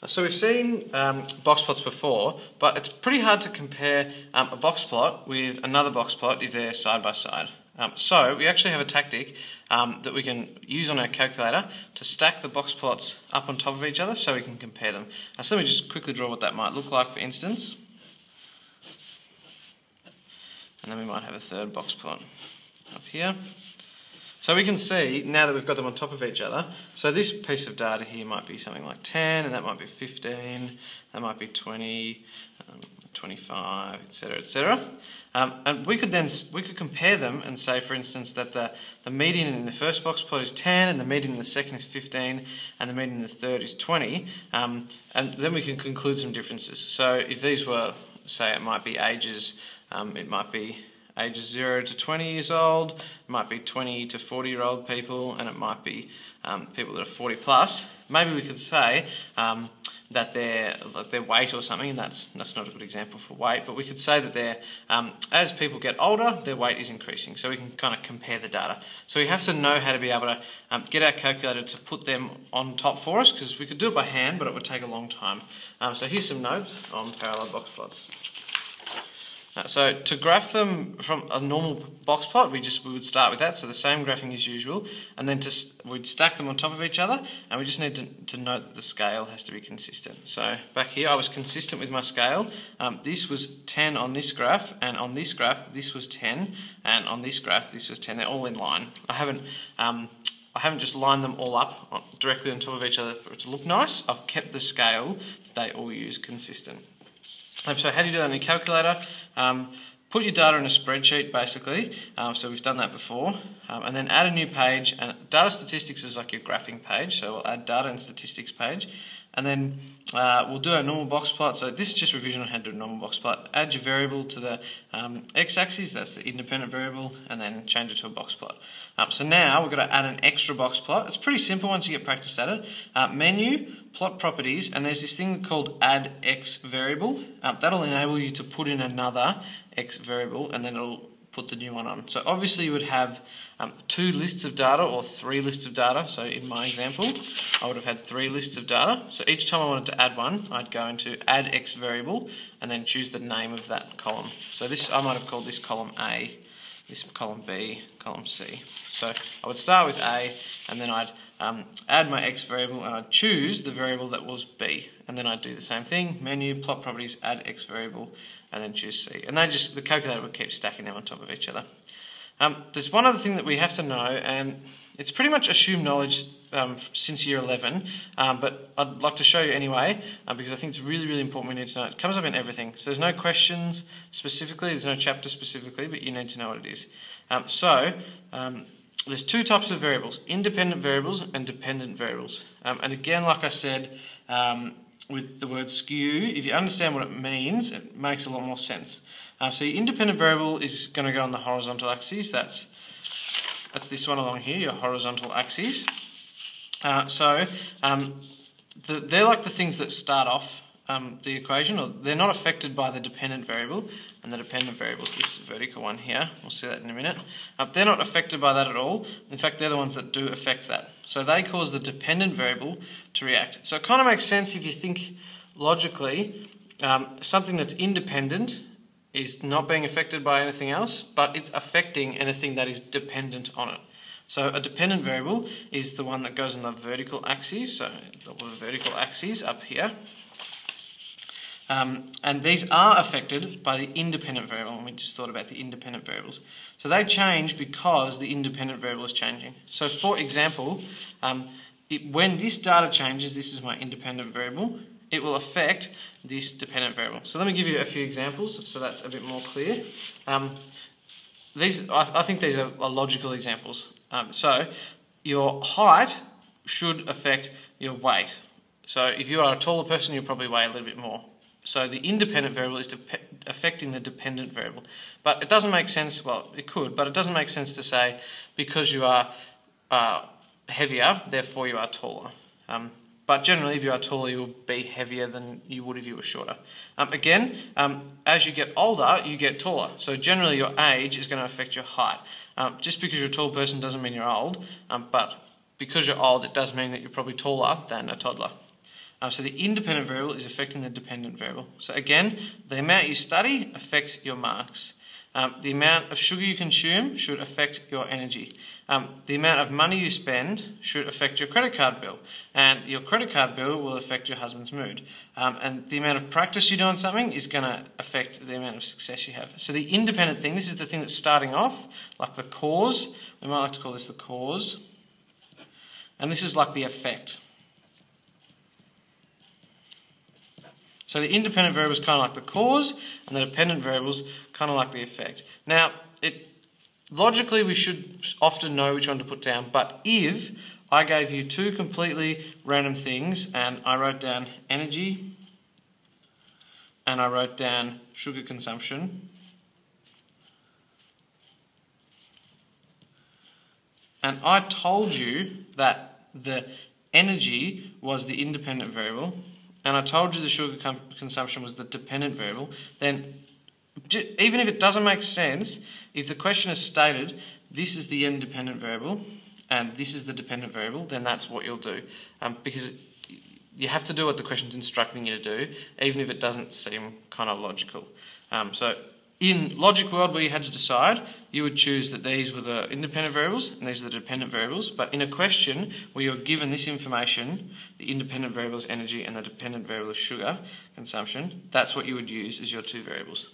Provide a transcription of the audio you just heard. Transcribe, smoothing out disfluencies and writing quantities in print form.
So we've seen box plots before, but it's pretty hard to compare a box plot with another box plot if they're side by side. So we actually have a tactic that we can use on our calculator to stack the box plots up on top of each other so we can compare them. So let me just quickly draw what that might look like, for instance. And then we might have a third box plot up here. So we can see, now that we've got them on top of each other, so this piece of data here might be something like 10, and that might be 15, that might be 20, 25, etc., etc. And we could compare them and say, for instance, that the median in the first box plot is 10, and the median in the second is 15, and the median in the third is 20, and then we can conclude some differences. So if these were, say, it might be ages, it might be ages 0 to 20 years old, it might be 20 to 40-year-old people, and it might be people that are 40 plus. Maybe we could say that their weight or something, and that's not a good example for weight, but we could say that as people get older, their weight is increasing, so we can kind of compare the data. So we have to know how to be able to get our calculator to put them on top for us, because we could do it by hand, but it would take a long time. So here's some notes on parallel box plots. So to graph them from a normal box plot, we would start with that, so the same graphing as usual, and then we'd stack them on top of each other, and we just need to note that the scale has to be consistent. So back here I was consistent with my scale. This was 10 on this graph, and on this graph this was 10, and on this graph this was 10. They're all in line. I haven't just lined them all up directly on top of each other for it to look nice. I've kept the scale that they all use consistent. So how do you do that in your calculator? Put your data in a spreadsheet, basically. So we've done that before. And then add a new page. And data statistics is like your graphing page. So we'll add data and statistics page. And then we'll do our normal box plot. So this is just revision on how to do a normal box plot. Add your variable to the x-axis, that's the independent variable, and then change it to a box plot. So now we've got to add an extra box plot. It's pretty simple once you get practice at it. Menu, plot properties, and there's this thing called add x variable. That'll enable you to put in another x variable, and then it'll put the new one on. So obviously you would have 2 lists of data or 3 lists of data. So in my example, I would have had 3 lists of data. So each time I wanted to add one, I'd go into add x variable and then choose the name of that column. So this, I might have called this column A, this column B, column C. So I would start with A, and then I'd add my x variable, and I'd choose the variable that was B, and then I'd do the same thing, menu, plot properties, add x variable, and then choose C. And the calculator would keep stacking them on top of each other. There's one other thing that we have to know, and it's pretty much assumed knowledge since year 11, but I'd like to show you anyway, because I think it's really, really important we need to know. It comes up in everything. So there's no questions specifically, there's no chapter specifically, but you need to know what it is. There's 2 types of variables, independent variables and dependent variables. And again, like I said, with the word skew, if you understand what it means, it makes a lot more sense. So your independent variable is going to go on the horizontal axis. That's this one along here, your horizontal axis. They're like the things that start off the equation, or they're not affected by the dependent variable, and the dependent variable is this vertical one here. We'll see that in a minute. They're not affected by that at all. In fact, they're the ones that do affect that. So they cause the dependent variable to react. So it kind of makes sense if you think logically. Something that's independent is not being affected by anything else, but it's affecting anything that is dependent on it. So a dependent variable is the one that goes on the vertical axis, so the vertical axis up here. And these are affected by the independent variable, and we just thought about the independent variables. So they change because the independent variable is changing. So for example, when this data changes, this is my independent variable, it will affect this dependent variable. So let me give you a few examples so that's a bit more clear. I think these are logical examples. So your height should affect your weight. So if you are a taller person, you'll probably weigh a little bit more. So the independent variable is affecting the dependent variable. But it doesn't make sense, well, it could, but it doesn't make sense to say because you are heavier, therefore you are taller. But generally, if you are taller, you will be heavier than you would if you were shorter. As you get older, you get taller. So generally, your age is going to affect your height. Just because you're a tall person doesn't mean you're old, but because you're old, it does mean that you're probably taller than a toddler. So the independent variable is affecting the dependent variable. So again, the amount you study affects your marks. The amount of sugar you consume should affect your energy. The amount of money you spend should affect your credit card bill. And your credit card bill will affect your husband's mood. And the amount of practice you do on something is going to affect the amount of success you have. So the independent thing, this is the thing that's starting off, like the cause. We might like to call this the cause. And this is like the effect. So the independent variable is kind of like the cause, and the dependent variable is kind of like the effect. Now, logically we should often know which one to put down, but if I gave you two completely random things and I wrote down energy and I wrote down sugar consumption, and I told you that the energy was the independent variable, and I told you the sugar consumption was the dependent variable, then even if it doesn't make sense, if the question is stated, this is the independent variable and this is the dependent variable, then that's what you'll do. Because you have to do what the question's instructing you to do, even if it doesn't seem kind of logical. So in logic world where you had to decide, you would choose that these were the independent variables and these are the dependent variables. But in a question where you're given this information, the independent variable is energy and the dependent variable is sugar consumption, that's what you would use as your two variables.